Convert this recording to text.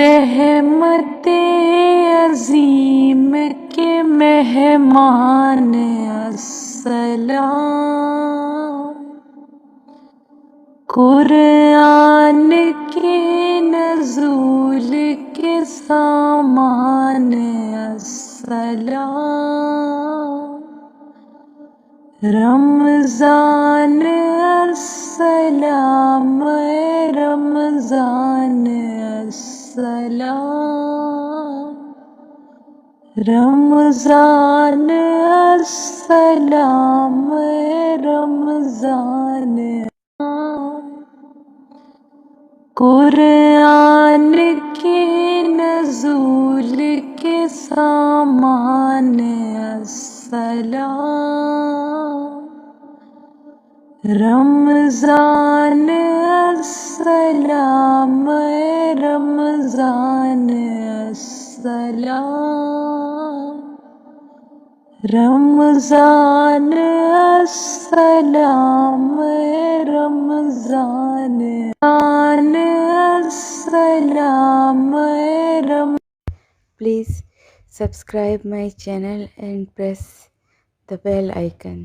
رحمت عظیم کے مہمان السلام، قرآن کے نزول کے سامان السلام، رمضان السلام، اے رمضان السلام، رمضان السلام، اے رمضان السلام، قرآن کے نزول کے سامان السلام، رمضان السلام، اے رمضان السلام، رمضان السلام، اے رمضان السلام، اے رمضان. Please subscribe my channel and press the bell icon.